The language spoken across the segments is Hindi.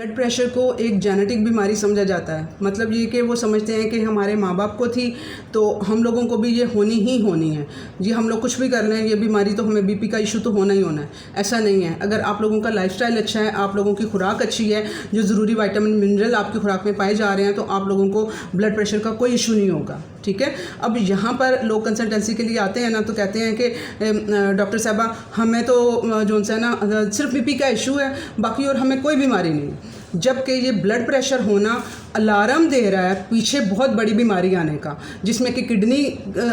ब्लड प्रेशर को एक जेनेटिक बीमारी समझा जाता है। मतलब ये कि वो समझते हैं कि हमारे माँ बाप को थी तो हम लोगों को भी ये होनी ही होनी है। जी हम लोग कुछ भी कर लें ये बीमारी तो हमें बीपी का इशू तो होना ही होना है। ऐसा नहीं है। अगर आप लोगों का लाइफस्टाइल अच्छा है, आप लोगों की खुराक अच्छी है, जो ज़रूरी विटामिन मिनरल आपकी खुराक में पाए जा रहे हैं, तो आप लोगों को ब्लड प्रेशर का कोई इशू नहीं होगा। ठीक है। अब यहाँ पर लोग कंसल्टेंसी के लिए आते हैं ना, तो कहते हैं कि डॉक्टर साहबा हमें तो जो है ना सिर्फ बीपी का इशू है, बाकी और हमें कोई बीमारी नहीं। जबकि ये ब्लड प्रेशर होना अलार्म दे रहा है पीछे बहुत बड़ी बीमारी आने का, जिसमें कि किडनी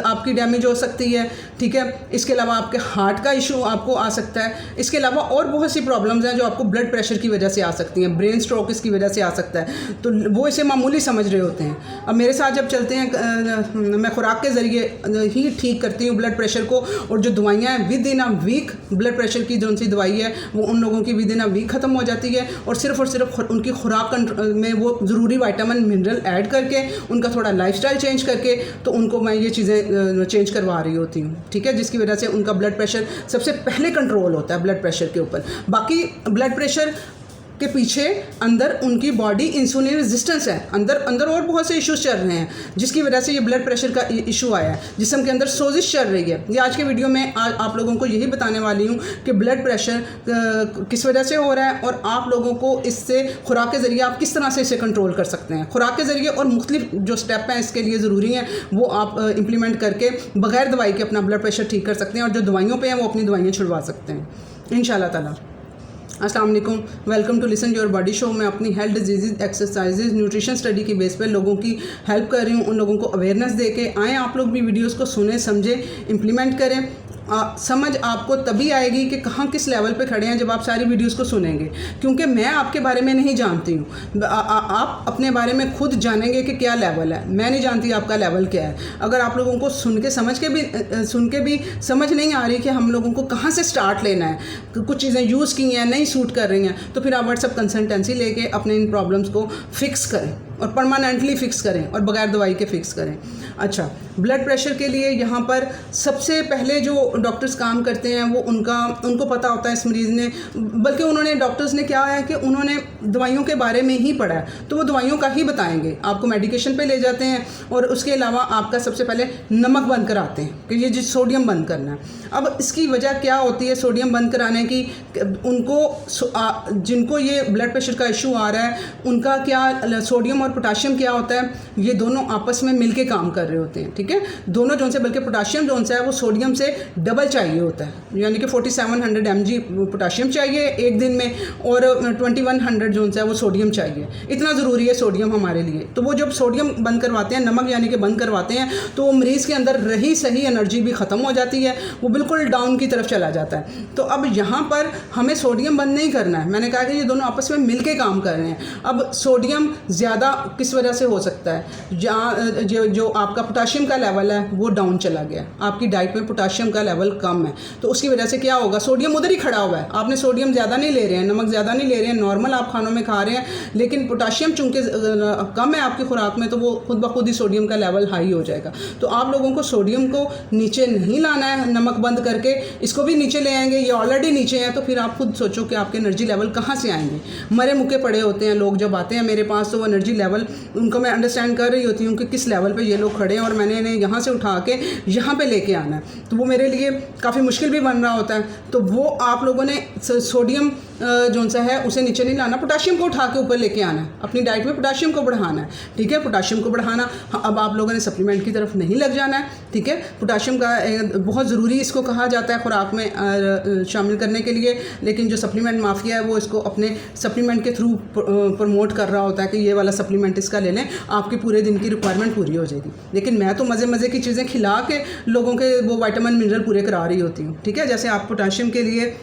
आपकी डैमेज हो सकती है। ठीक है। इसके अलावा आपके हार्ट का इशू आपको आ सकता है। इसके अलावा और बहुत सी प्रॉब्लम्स हैं जो आपको ब्लड प्रेशर की वजह से आ सकती हैं। ब्रेन स्ट्रोक इसकी वजह से आ सकता है। तो वो इसे मामूली समझ रहे होते हैं। अब मेरे साथ जब चलते हैं मैं खुराक के ज़रिए ही ठीक करती हूँ ब्लड प्रेशर को, और जो दवाइयाँ हैं within a week blood pressure की जो सी दवाई है वो उन लोगों की विद इन अ वीक ख़त्म हो जाती है। और सिर्फ उनकी खुराक में वो ज़रूरी विटामिन मिनरल ऐड करके, उनका थोड़ा लाइफस्टाइल चेंज करके, तो उनको मैं ये चीज़ें चेंज करवा रही होती हूँ। ठीक है। जिसकी वजह से उनका ब्लड प्रेशर सबसे पहले कंट्रोल होता है ब्लड प्रेशर के ऊपर। बाकी ब्लड प्रेशर के पीछे अंदर उनकी बॉडी इंसुलिन रेजिस्टेंस है, अंदर और बहुत से इश्यूज चल रहे हैं, जिसकी वजह से ये ब्लड प्रेशर का इशू आया है। जिस्म के अंदर सोजिश चल रही है। ये आज के वीडियो में आप लोगों को यही बताने वाली हूँ कि ब्लड प्रेशर किस वजह से हो रहा है, और आप लोगों को इससे खुराक के ज़रिए आप किस तरह से इसे कंट्रोल कर सकते हैं। खुराक के ज़रिए और मुख्तलिफ जो स्टेप हैं इसके लिए ज़रूरी हैं, वो आप इम्प्लीमेंट करके बग़ैर दवाई के अपना ब्लड प्रेशर ठीक कर सकते हैं, और जो दवाइयों पर हैं वो अपनी दवाइयाँ छुड़वा सकते हैं इंशाल्लाह ताला। अस्सलाम वालेकुम, welcome to listen your body show. मैं अपनी health disease exercises nutrition study की बेस पे लोगों की हेल्प कर रही हूँ। उन लोगों को अवेयरनेस दे के आएँ, आप लोग भी वीडियोस को सुने, समझें, इम्प्लीमेंट करें। समझ आपको तभी आएगी कि कहाँ किस लेवल पे खड़े हैं जब आप सारी वीडियोस को सुनेंगे, क्योंकि मैं आपके बारे में नहीं जानती हूँ। आप अपने बारे में खुद जानेंगे कि क्या लेवल है। मैं नहीं जानती आपका लेवल क्या है। अगर आप लोगों को सुन के भी समझ नहीं आ रही कि हम लोगों को कहाँ से स्टार्ट लेना है, कुछ चीज़ें यूज़ की हैं नहीं सूट कर रही हैं, तो फिर आप व्हाट्सएप कंसल्टेंसी लेके अपने इन प्रॉब्लम्स को फिक्स करें, और परमानेंटली फिक्स करें, और बगैर दवाई के फिक्स करें। अच्छा, ब्लड प्रेशर के लिए यहाँ पर सबसे पहले जो डॉक्टर्स काम करते हैं वो उनको पता होता है इस मरीज़ ने, बल्कि उन्होंने डॉक्टर्स ने क्या है कि उन्होंने दवाइयों के बारे में ही पढ़ा है, तो वो दवाइयों का ही बताएंगे। आपको मेडिकेशन पे ले जाते हैं, और उसके अलावा आपका सबसे पहले नमक बंद कराते हैं कि ये जिस सोडियम बंद करना है। अब इसकी वजह क्या होती है सोडियम बंद कराने की? जिनको ये ब्लड प्रेशर का इशू आ रहा है उनका क्या सोडियम और पोटाशियम क्या होता है, ये दोनों आपस में मिलके काम कर रहे होते हैं। ठीक है। दोनों जोन से, बल्कि पोटाशियम जोन से है वो सोडियम से डबल चाहिए होता है, यानी कि 4700 mg पोटाशियम चाहिए एक दिन में, और 2100 जोन से है वो सोडियम चाहिए। इतना ज़रूरी है सोडियम हमारे लिए। तो वो जब सोडियम बंद करवाते हैं, नमक यानी कि बंद करवाते हैं, तो वो मरीज़ के अंदर रही सही एनर्जी भी ख़त्म हो जाती है, वो बिल्कुल डाउन की तरफ चला जाता है। तो अब यहाँ पर हमें सोडियम बंद नहीं करना है। मैंने कहा कि ये दोनों आपस में मिल के काम कर रहे हैं। अब सोडियम ज़्यादा किस वजह से हो सकता है? जहाँ जो आपका पोटाशियम का लेवल है वो डाउन चला गया, आपकी डाइट में पोटाशियम का लेवल कम है, तो उसकी वजह से क्या होगा? सोडियम उधर ही खड़ा हुआ है। आपने सोडियम ज़्यादा नहीं ले रहे हैं, नमक ज़्यादा नहीं ले रहे हैं, नॉर्मल आप खानों में खा रहे हैं, लेकिन पोटाशियम चूँकि कम है आपकी खुराक में, तो वो खुद ब खुद ही सोडियम का लेवल हाई हो जाएगा। तो आप लोगों को सोडियम को नीचे नहीं लाना है नमक बंद करके, इसको भी नीचे ले आएंगे, ये ऑलरेडी नीचे है, तो फिर आप खुद सोचो कि आपके एनर्जी लेवल कहाँ से आएंगे। मरे मुक्के पड़े होते हैं लोग जब आते हैं मेरे पास, तो वो एनर्जी लेवल उनको मैं अंडरस्टैंड कर रही होती हूँ कि किस लेवल पे ये लोग खड़े हैं, और मैंने इन्हें यहाँ से उठा के यहाँ पे लेके आना है, तो वो मेरे लिए काफ़ी मुश्किल भी बन रहा होता है। तो वो आप लोगों ने सोडियम जो सा है उसे नीचे नहीं लाना, पोटाशियम को उठा के ऊपर लेके आना है। अपनी डाइट में पोटाशियम को बढ़ाना है। ठीक है। पोटाशियम को बढ़ाना, अब आप लोगों ने सप्लीमेंट की तरफ नहीं लग जाना है। ठीक है। पोटाशियम का बहुत ज़रूरी इसको कहा जाता है खुराक में शामिल करने के लिए, लेकिन जो सप्लीमेंट माफिया है वो इसको अपने सप्लीमेंट के थ्रू प्रमोट कर रहा होता है कि ये वाला सप्लीमेंट इसका ले लें, आपकी पूरे दिन की रिक्वायरमेंट पूरी हो जाएगी। लेकिन मैं तो मज़े की चीज़ें खिला के लोगों के वो विटामिन मिनरल पूरे करा रही होती हूँ। ठीक है। जैसे आप पोटाशियम के लिए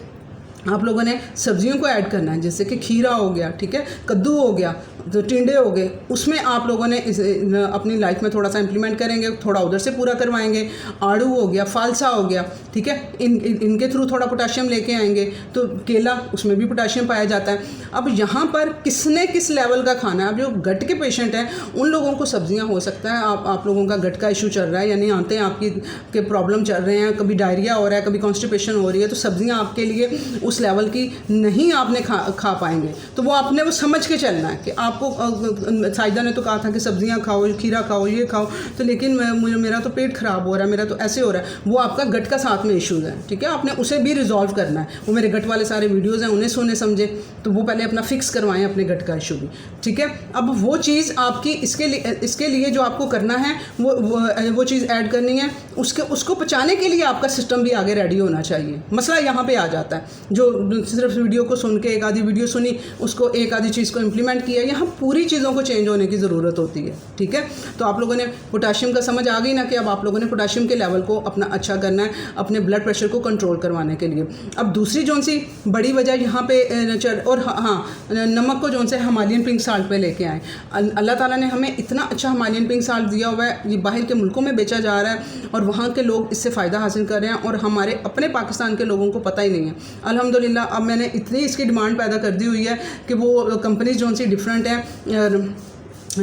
आप लोगों ने सब्जियों को ऐड करना है, जैसे कि खीरा हो गया, ठीक है, कद्दू हो गया, तो टिंडे हो गए, उसमें आप लोगों ने अपनी लाइफ में थोड़ा सा इम्प्लीमेंट करेंगे, थोड़ा उधर से पूरा करवाएंगे। आड़ू हो गया, फालसा हो गया, ठीक है, इनके थ्रू थोड़ा पोटाशियम लेके आएंगे। तो केला, उसमें भी पोटाशियम पाया जाता है। अब यहाँ पर किसने किस लेवल का खाना है? अब जो गट के पेशेंट हैं उन लोगों को सब्जियाँ हो सकता है, आप लोगों का गट का इशू चल रहा है, यानी आते हैं आपकी के प्रॉब्लम चल रहे हैं, कभी डायरिया हो रहा है, कभी कॉन्स्टिपेशन हो रही है, तो सब्जियाँ आपके लिए उस लेवल की नहीं आपने खा पाएंगे। तो वो आपने वो समझ के चलना है कि आपको साइदा ने तो कहा था कि सब्जियां खाओ, खीरा खाओ, ये खाओ, तो लेकिन मेरा तो पेट ख़राब हो रहा है, मेरा तो ऐसे हो रहा है, वो आपका गट का साथ में इशूज़ है। ठीक है, आपने उसे भी रिजॉल्व करना है। वो मेरे गट वाले सारे वीडियोज़ हैं, उन्हें सुने समझे, तो वो पहले अपना फिक्स करवाएं अपने गट का इशू भी। ठीक है, अब वो चीज़ आपकी इसके लिए जो आपको करना है वो चीज़ ऐड करनी है। उसको पचाने के लिए आपका सिस्टम भी आगे रेडी होना चाहिए। मसला यहाँ पे आ जाता है, जो सिर्फ वीडियो को सुन के एक आधी वीडियो सुनी, उसको एक आधी चीज़ को इम्प्लीमेंट किया, यहाँ पूरी चीज़ों को चेंज होने की ज़रूरत होती है। ठीक है, तो आप लोगों ने पोटाशियम का समझ आ गई ना कि अब आप लोगों ने पोटाशियम के लेवल को अपना अच्छा करना है अपने ब्लड प्रेशर को कंट्रोल करवाने के लिए। अब दूसरी जौन सी बड़ी वजह यहाँ पे और हाँ, नमक को जौन से हिमालयन पिंक साल्ट पे लेके आए। अल्लाह ताला ने हमें इतना अच्छा हिमालयन पिंक साल्ट दिया हुआ है, ये बाहर के मुल्कों में बेचा जा रहा है और वहाँ के लोग इससे फ़ायदा हासिल कर रहे हैं और हमारे अपने पाकिस्तान के लोगों को पता ही नहीं है। अल्हम्दुलिल्लाह अब मैंने इतनी इसकी डिमांड पैदा कर दी हुई है कि वो कंपनीज जौन सी डिफरेंट है,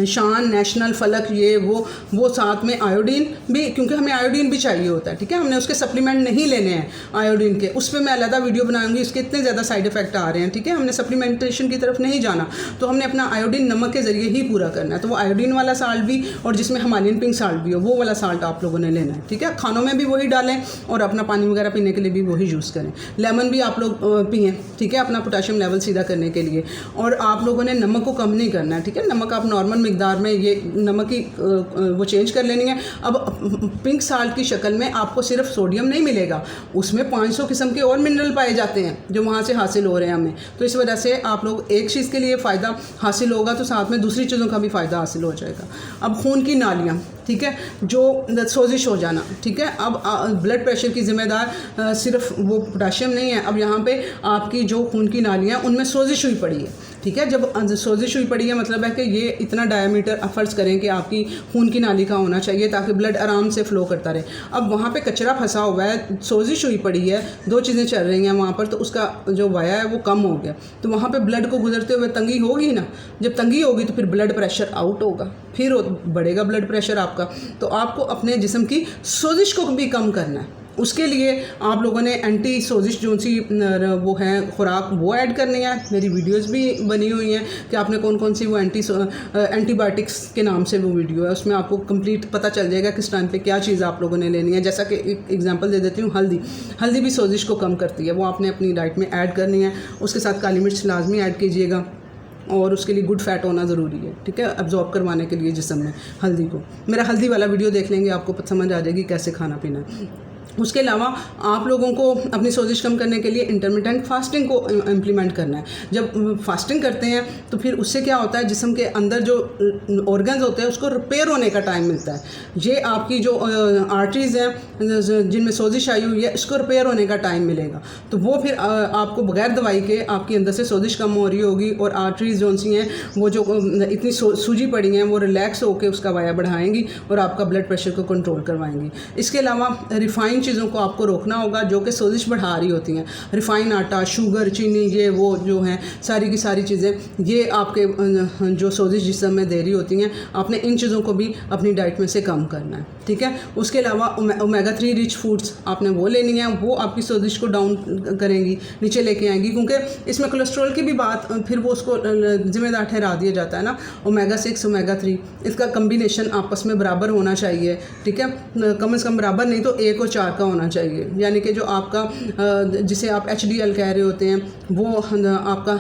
शान, नेशनल, फलक, ये वो साथ में आयोडीन भी, क्योंकि हमें आयोडीन भी चाहिए होता है। ठीक है, हमने उसके सप्लीमेंट नहीं लेने हैं आयोडीन के, उस पर मैं अलग वीडियो बनाऊंगी, इसके इतने ज़्यादा साइड इफेक्ट आ रहे हैं। ठीक है, हमने सप्लीमेंटेशन की तरफ नहीं जाना, तो हमने अपना आयोडीन नमक के ज़रिए ही पूरा करना है। तो वो आयोडीन वाला साल्ट भी और जिसमें हिमालयन पिंक साल्ट भी हो, वो वाला साल्ट आप लोगों ने लेना है। ठीक है, खानों में भी वही डालें और अपना पानी वगैरह पीने के लिए भी वही यूज़ करें। लेमन भी आप लोग पिएँ। ठीक है, अपना पोटाशियम लेवल सीधा करने के लिए। और आप लोगों ने नमक को कम नहीं करना है। ठीक है, नमक आप नॉर्मल मिकदार में, ये नमक की वो चेंज कर लेनी है। अब पिंक साल्ट की शक्ल में आपको सिर्फ सोडियम नहीं मिलेगा, उसमें 500 किस्म के और मिनरल पाए जाते हैं जो वहाँ से हासिल हो रहे हैं हमें। तो इस वजह से आप लोग एक चीज़ के लिए फ़ायदा हासिल होगा तो साथ में दूसरी चीज़ों का भी फ़ायदा हासिल हो जाएगा। अब खून की नालियाँ, ठीक है, जो सोजिश हो जाना। ठीक है, अब ब्लड प्रेशर की ज़िम्मेदार सिर्फ वो पोटाशियम नहीं है। अब यहाँ पे आपकी जो खून की नालियाँ उनमें सोजिश हुई पड़ी है। ठीक है, जब सोजिश हुई पड़ी है मतलब है कि ये इतना डायमीटर फ़र्ज़ करें कि आपकी खून की नाली का होना चाहिए ताकि ब्लड आराम से फ़्लो करता रहे। अब वहाँ पे कचरा फंसा हुआ है, सोजिश हुई पड़ी है, दो चीज़ें चल रही हैं वहाँ पर, तो उसका जो वाया है वो कम हो गया, तो वहाँ पे ब्लड को गुजरते हुए तंगी होगी ना। जब तंगी होगी तो फिर ब्लड प्रेशर आउट होगा, फिर बढ़ेगा ब्लड प्रेशर आपका। तो आपको अपने जिस्म की सोजिश को भी कम करना है। उसके लिए आप लोगों ने एंटी सोजिश जो सी वो है खुराक वो ऐड करनी है। मेरी वीडियोस भी बनी हुई हैं कि आपने कौन कौन सी वो एंटीबायोटिक्स के नाम से वो वीडियो है, उसमें आपको कंप्लीट पता चल जाएगा किस टाइम पे क्या चीज़ आप लोगों ने लेनी है। जैसा कि एक एग्जांपल दे देती हूँ, हल्दी भी सोजिश को कम करती है, वो आपने अपनी डाइट में ऐड करनी है। उसके साथ काली मिर्च लाजमी ऐड कीजिएगा और उसके लिए गुड फैट होना ज़रूरी है। ठीक है, अब्जॉर्ब करवाने के लिए जिस्म में हल्दी को। मेरा हल्दी वाला वीडियो देख लेंगे, आपको समझ आ जाएगी कैसे खाना पीना। उसके अलावा आप लोगों को अपनी सोजिश कम करने के लिए इंटरमिटेंट फास्टिंग को इम्प्लीमेंट करना है। जब फास्टिंग करते हैं तो फिर उससे क्या होता है, जिस्म के अंदर जो ऑर्गन्स होते हैं उसको रिपेयर होने का टाइम मिलता है। ये आपकी जो आर्टरीज़ हैं जिनमें सोजिश आई हुई है, इसको रिपेयर होने का टाइम मिलेगा। तो वो फिर आपको बगैर दवाई के आपकी अंदर से सोजिश कम हो रही होगी और आर्टरीज़ जो सी हैं वो जो इतनी सूजी पड़ी हैं वो रिलैक्स होकर उसका वाया बढ़ाएंगी और आपका ब्लड प्रेशर को कंट्रोल करवाएंगी। इसके अलावा रिफाइंड चीज़ों को आपको रोकना होगा जो कि सोजिश बढ़ा रही होती हैं। रिफाइन आटा, शुगर, चीनी, ये वो जो हैं सारी की सारी चीज़ें ये आपके जो सोजिश जिस्म में दे रही होती हैं, आपने इन चीज़ों को भी अपनी डाइट में से कम करना है। ठीक है, उसके अलावा ओमेगा 3 रिच फूड्स आपने वो लेनी है, वो आपकी सोजिश को डाउन करेंगी, नीचे लेके आएंगी, क्योंकि इसमें कोलेस्ट्रॉल की भी बात फिर वो उसको जिम्मेदार ठहरा दिया जाता है ना। ओमेगा 6, ओमेगा 3 इसका कम्बिनेशन आपस में बराबर होना चाहिए। ठीक है, कम से कम बराबर नहीं तो 1 और 4 का होना चाहिए। यानी कि जो आपका जिसे आप HDL कह रहे होते हैं वो आपका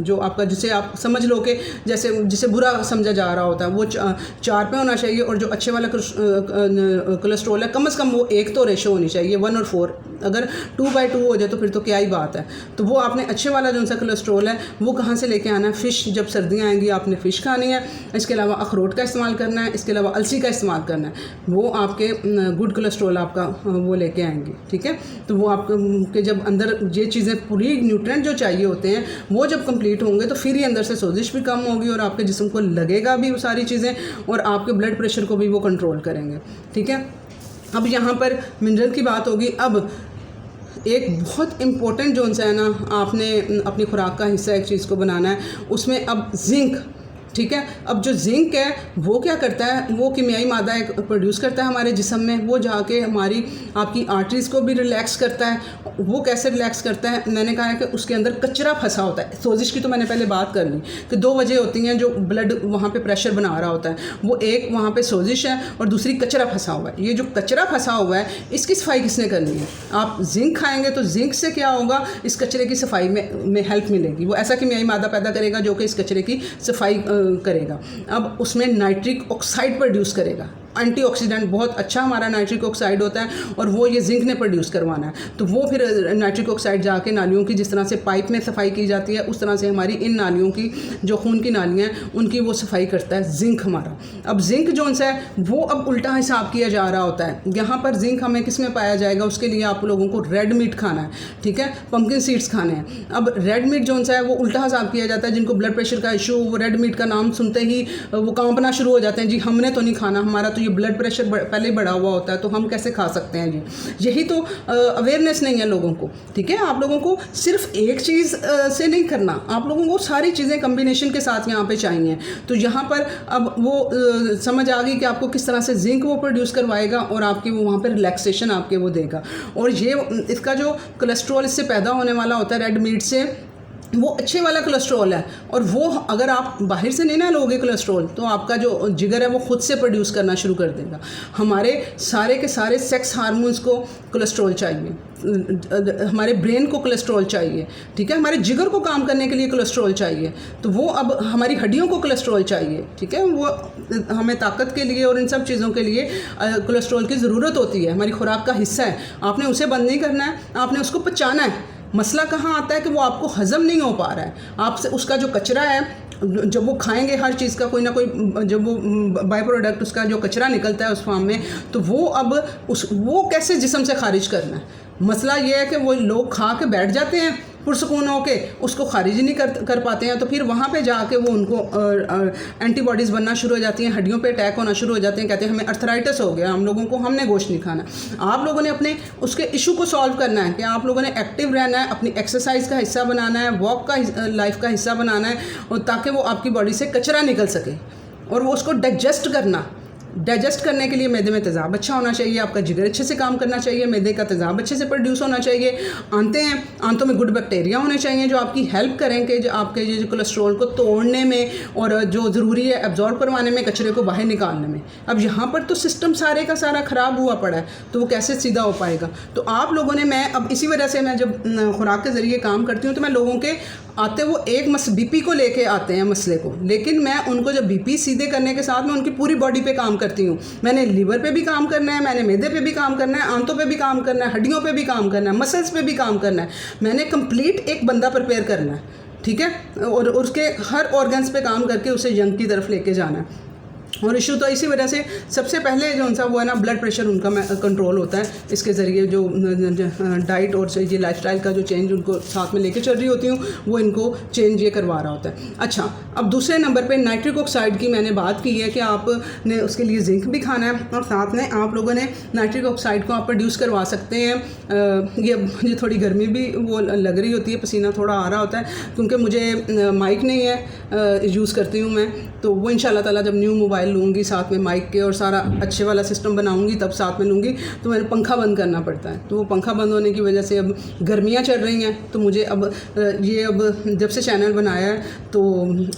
जो आपका जिसे आप समझ लो कि जैसे जिसे बुरा समझा जा रहा होता है वो 4 पे होना चाहिए, और जो अच्छे वाला कोलेस्ट्रॉल है कम से कम वो 1 तो रेशो होनी चाहिए, 1 और 4। अगर 2/2 हो जाए तो फिर तो क्या ही बात है। तो वो आपने अच्छे वाला जो सा कोलेस्ट्रॉल है वो कहाँ से लेके आना है? फ़िश, जब सर्दियाँ आएंगी आपने फ़िश खानी है। इसके अलावा अखरोट का इस्तेमाल करना है, इसके अलावा अलसी का इस्तेमाल करना है, वो आपके गुड कोलेस्ट्रॉल आपका वो लेके आएंगे। ठीक है, तो वो आपके जब अंदर ये चीज़ें पूरी न्यूट्रिएंट जो चाहिए होते हैं वो जब कंप्लीट होंगे तो फिर ही अंदर से सोजिश भी कम होगी और आपके जिस्म को लगेगा भी वो सारी चीज़ें, और आपके ब्लड प्रेशर को भी वो कंट्रोल करेंगे। ठीक है, अब यहाँ पर मिनरल की बात होगी। अब एक बहुत इम्पोर्टेंट जो है ना, आपने अपनी खुराक का हिस्सा एक चीज़ को बनाना है, उसमें अब जिंक ठीक है। अब जो जिंक है वो क्या करता है, वो कीमियाई मादा एक प्रोड्यूस करता है हमारे जिस्म में, वो जाके हमारी आपकी आर्टरीज़ को भी रिलैक्स करता है। वो कैसे रिलैक्स करता है, मैंने कहा है कि उसके अंदर कचरा फंसा होता है। सोजिश की तो मैंने पहले बात कर ली कि 2 वजह होती हैं जो ब्लड वहाँ पे प्रेशर बना रहा होता है, वो एक वहाँ पे सोजिश है और दूसरी कचरा फंसा हुआ है। ये जो कचरा फंसा हुआ है इसकी सफाई किसने करनी है? आप जिंक खाएंगे तो जिंक से क्या होगा, इस कचरे की सफाई में हेल्प मिलेगी। वो ऐसा कीमियाई मादा पैदा करेगा जो कि इस कचरे की सफाई करेगा। अब उसमें नाइट्रिक ऑक्साइड प्रोड्यूस करेगा, एंटीऑक्सीडेंट बहुत अच्छा हमारा नाइट्रिक ऑक्साइड होता है, और वो ये जिंक ने प्रोड्यूस करवाना है। तो वो फिर नाइट्रिक ऑक्साइड जाके नालियों की, जिस तरह से पाइप में सफाई की जाती है उस तरह से हमारी इन नालियों की जो खून की नालियाँ हैं उनकी वो सफाई करता है जिंक हमारा। अब जिंक जो सा है वो अब उल्टा हिसाब किया जा रहा होता है। यहाँ पर जिंक हमें किस में पाया जाएगा, उसके लिए आप लोगों को रेड मीट खाना है, ठीक है, पंपकिन सीड्स खाने हैं। अब रेड मीट जो सा है वो उल्टा हिसाब किया जाता है। जिनको ब्लड प्रेशर का इशू, वो रेड मीट का नाम सुनते ही वो कांपना शुरू हो जाते हैं, जी हमने तो नहीं खाना, हमारा तो ये ब्लड प्रेशर पहले ही बढ़ा हुआ होता है, तो हम कैसे खा सकते हैं जी। यही तो अवेयरनेस नहीं है लोगों को, ठीक है। आप लोगों को सिर्फ एक चीज़ से नहीं करना, आप लोगों को सारी चीज़ें कम्बिनेशन के साथ यहाँ पे चाहिए। तो यहाँ पर अब वो समझ आ गई कि आपको किस तरह से जिंक वो प्रोड्यूस करवाएगा और आपकी वो वहाँ पर रिलैक्सेशन आपके वो देगा। और ये इसका जो कोलेस्ट्रॉल इससे पैदा होने वाला होता है रेड मीट से, वो अच्छे वाला कोलेस्ट्रॉल है, और वो अगर आप बाहर से नहीं ना लोगे कोलेस्ट्रॉल तो आपका जो जिगर है वो खुद से प्रोड्यूस करना शुरू कर देगा। हमारे सारे के सारे सेक्स हार्मोन्स को कोलेस्ट्रॉल चाहिए, हमारे ब्रेन को कोलेस्ट्रॉल चाहिए, ठीक है, हमारे जिगर को काम करने के लिए कोलेस्ट्रॉल चाहिए, तो वो अब हमारी हड्डियों को कोलेस्ट्रॉल चाहिए, ठीक है, वो हमें ताकत के लिए और इन सब चीज़ों के लिए कोलेस्ट्रॉल की ज़रूरत होती है, हमारी खुराक का हिस्सा है। आपने उसे बंद नहीं करना है, आपने उसको पचाना है। मसला कहाँ आता है कि वो आपको हज़म नहीं हो पा रहा है, आपसे उसका जो कचरा है, जब वो खाएंगे हर चीज़ का कोई ना कोई, जब वो बाय प्रोडक्ट उसका जो कचरा निकलता है उस फार्म में, तो वो अब वो कैसे जिस्म से खारिज करना है। मसला ये है कि वो लोग खा के बैठ जाते हैं पुरसकून होके, उसको खारिज नहीं कर पाते हैं, तो फिर वहाँ पे जाके वो उनको एंटीबॉडीज़ बनना शुरू हो जाती हैं, हड्डियों पे अटैक होना शुरू हो जाते हैं, कहते हैं हमें अर्थराइटिस हो गया, हम लोगों को, हमने गोश्त नहीं खाना। आप लोगों ने अपने उसके इशू को सॉल्व करना है कि आप लोगों ने एक्टिव रहना है, अपनी एक्सरसाइज का हिस्सा बनाना है, वॉक का लाइफ का हिस्सा बनाना है, और ताकि वो आपकी बॉडी से कचरा निकल सके, और वो उसको डाइजेस्ट करने के लिए मैदे में तेज़ाब अच्छा होना चाहिए, आपका जिगर अच्छे से काम करना चाहिए, मैदे का तेज़ाब अच्छे से प्रोड्यूस होना चाहिए, आंतों में गुड बैक्टीरिया होने चाहिए जो आपकी हेल्प करें कि जो आपके जो कोलेस्ट्रॉल को तोड़ने में और जो ज़रूरी है एब्जॉर्ब करवाने में, कचरे को बाहर निकालने में। अब यहाँ पर तो सिस्टम सारे का सारा ख़राब हुआ पड़ा है, तो वो कैसे सीधा हो पाएगा। तो आप लोगों ने, मैं अब इसी वजह से मैं जब खुराक के ज़रिए काम करती हूँ तो मैं लोगों के आते, वो एक बीपी को लेके आते हैं मसले को, लेकिन मैं उनको जब बीपी सीधे करने के साथ में उनकी पूरी बॉडी पे काम करती हूँ। मैंने लीवर पे भी काम करना है, मैंने मैदे पे भी काम करना है, आंतों पे भी काम करना है, हड्डियों पे भी काम करना है, मसल्स पे भी काम करना है। मैंने कंप्लीट एक बंदा प्रिपेयर करना है, ठीक है, और उसके हर ऑर्गन्स पे काम करके उसे यंग की तरफ लेके जाना है। और इशू तो इसी वजह से सबसे पहले जो उनका वो है ना, ब्लड प्रेशर उनका कंट्रोल होता है इसके ज़रिए, जो डाइट और ये लाइफस्टाइल का जो चेंज उनको साथ में लेके चल रही होती हूँ, वो इनको चेंज ये करवा रहा होता है। अच्छा, अब दूसरे नंबर पे नाइट्रिक ऑक्साइड की मैंने बात की है कि आपने उसके लिए जिंक भी खाना है, और साथ में आप लोगों ने नाइट्रिक ऑक्साइड को आप प्रोड्यूस करवा सकते हैं। ये थोड़ी गर्मी भी वो लग रही होती है, पसीना थोड़ा आ रहा होता है, क्योंकि मुझे माइक नहीं है, यूज़ करती हूँ मैं, तो वो इंशाल्लाह ताला जब न्यू मोबाइल लूँगी साथ में माइक के और सारा अच्छे वाला सिस्टम बनाऊँगी तब साथ में लूँगी, तो मैंने पंखा बंद करना पड़ता है। तो वो पंखा बंद होने की वजह से अब गर्मियाँ चल रही हैं, तो मुझे अब जब से चैनल बनाया है तो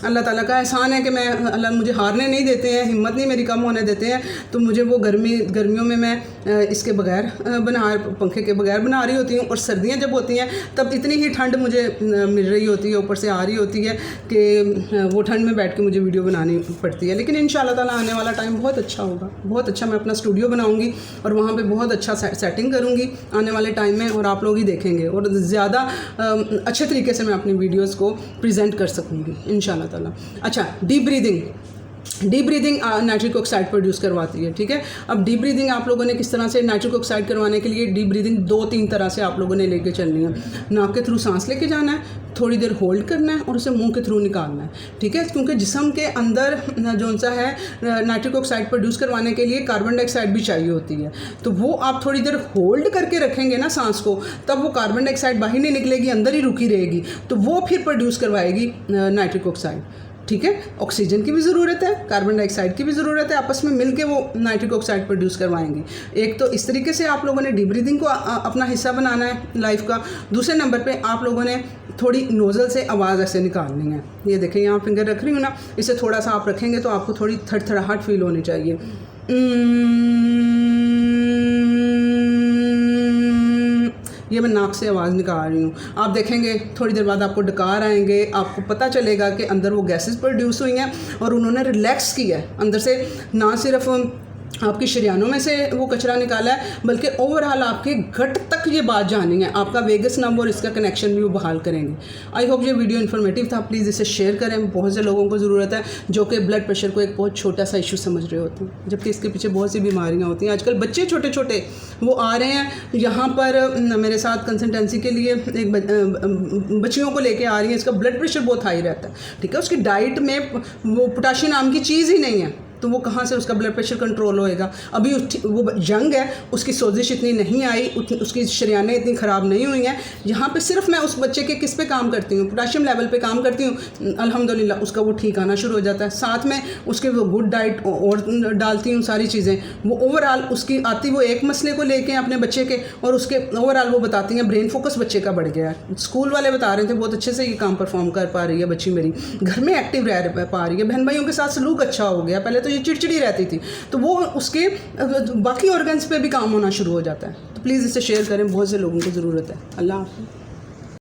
अल्लाह ताला का एहसान है कि मैं, अल्लाह मुझे हारने नहीं देते हैं, हिम्मत नहीं मेरी कम होने देते हैं, तो मुझे वो गर्मियों में मैं इसके बगैर पंखे के बगैर बना रही होती हूँ, और सर्दियाँ जब होती हैं तब इतनी ही ठंड मुझे मिल रही होती है, ऊपर से आ रही होती है कि वो ठंड में बैठ के मुझे वीडियो बनानी पड़ती है। लेकिन इंशाल्लाह ताला आने वाला टाइम बहुत अच्छा होगा, बहुत अच्छा। मैं अपना स्टूडियो बनाऊंगी और वहाँ पे बहुत अच्छा सेटिंग करूँगी आने वाले टाइम में, और आप लोग ही देखेंगे, और ज़्यादा अच्छे तरीके से मैं अपनी वीडियोज़ को प्रेजेंट कर सकूँगी इंशाल्लाह ताला। अच्छा, deep breathing nitric oxide produce करवाती है, ठीक है। अब डीप ब्रीदिंग आप लोगों ने किस तरह से, नाइट्रिक ऑक्साइड करवाने के लिए डीप ब्रीदिंग 2-3 तरह से आप लोगों ने लेके चलनी है। नाक के थ्रू सांस लेके जाना है, थोड़ी देर होल्ड करना है, और उसे मुंह के थ्रू निकालना है, ठीक है, क्योंकि जिस्म के अंदर जो सा है नाइट्रिक ऑक्साइड प्रोड्यूस करवाने के लिए कार्बन डाइऑक्साइड भी चाहिए होती है। तो वो आप थोड़ी देर होल्ड करके रखेंगे ना सांस को, तब वो कार्बन डाइऑक्साइड बाहर नहीं निकलेगी, अंदर ही रुकी रहेगी, तो वो फिर प्रोड्यूस करवाएगी नाइट्रिक ऑक्साइड, ठीक है, ऑक्सीजन की भी ज़रूरत है, कार्बन डाइऑक्साइड की भी ज़रूरत है, आपस में मिलके वो नाइट्रिक ऑक्साइड प्रोड्यूस करवाएंगी। एक तो इस तरीके से आप लोगों ने डीप ब्रीदिंग को अपना हिस्सा बनाना है लाइफ का। दूसरे नंबर पे आप लोगों ने थोड़ी नोज़ल से आवाज़ ऐसे निकालनी है। ये देखें, यहाँ फिंगर रख रही हूँ ना, इसे थोड़ा सा आप रखेंगे तो आपको थोड़ी थड़थड़ाहट फील होनी चाहिए। ये मैं नाक से आवाज़ निकाल रही हूँ। आप देखेंगे थोड़ी देर बाद आपको डकार आएंगे, आपको पता चलेगा कि अंदर वो गैसेस प्रोड्यूस हुई हैं और उन्होंने रिलैक्स किया है अंदर से, ना सिर्फ आपकी शरीयानों में से वो कचरा निकाला है बल्कि ओवरऑल आपके गट तक ये बात जानी है, आपका वेगस नर्व और इसका कनेक्शन भी वो बहाल करेंगे। आई होप ये वीडियो इन्फॉर्मेटिव था। प्लीज़ इसे शेयर करें, बहुत से लोगों को ज़रूरत है जो कि ब्लड प्रेशर को एक बहुत छोटा सा इशू समझ रहे होते हैं, जबकि इसके पीछे बहुत सी बीमारियाँ होती हैं। आजकल बच्चे छोटे छोटे वो आ रहे हैं यहाँ पर मेरे साथ कंसल्टेंसी के लिए, एक बच्चियों को लेके आ रही है, इसका ब्लड प्रेशर बहुत हाई रहता है, ठीक है, उसकी डाइट में वो पोटाशियम नाम की चीज़ ही नहीं है, तो वो कहाँ से उसका ब्लड प्रेशर कंट्रोल होएगा। अभी वो यंग है, उसकी सोजिश इतनी नहीं आई, उसकी शरीयानें इतनी ख़राब नहीं हुई हैं। यहाँ पे सिर्फ मैं उस बच्चे के किस पे काम करती हूँ, पोटाशियम लेवल पे काम करती हूँ, अल्हम्दुलिल्लाह उसका वो ठीक आना शुरू हो जाता है। साथ में उसके वो गुड डाइट और डालती हूँ, सारी चीज़ें वो ओवरऑल उसकी आती, वो एक मसले को लेके अपने बच्चे के, और उसके ओवरऑल वो बताती हैं ब्रेन फोकस बच्चे का बढ़ गया है। स्कूल वाले बता रहे थे बहुत अच्छे से ये काम परफॉर्म कर पा रही है बच्ची मेरी, घर में एक्टिव रह पा रही है, बहन भाइयों के साथ सलूक अच्छा हो गया। पहले तो ये चिड़चिड़ी रहती थी, तो वो उसके बाकी ऑर्गन्स पे भी काम होना शुरू हो जाता है। तो प्लीज़ इसे शेयर करें, बहुत से लोगों को ज़रूरत है। अल्लाह हाफ़िज़।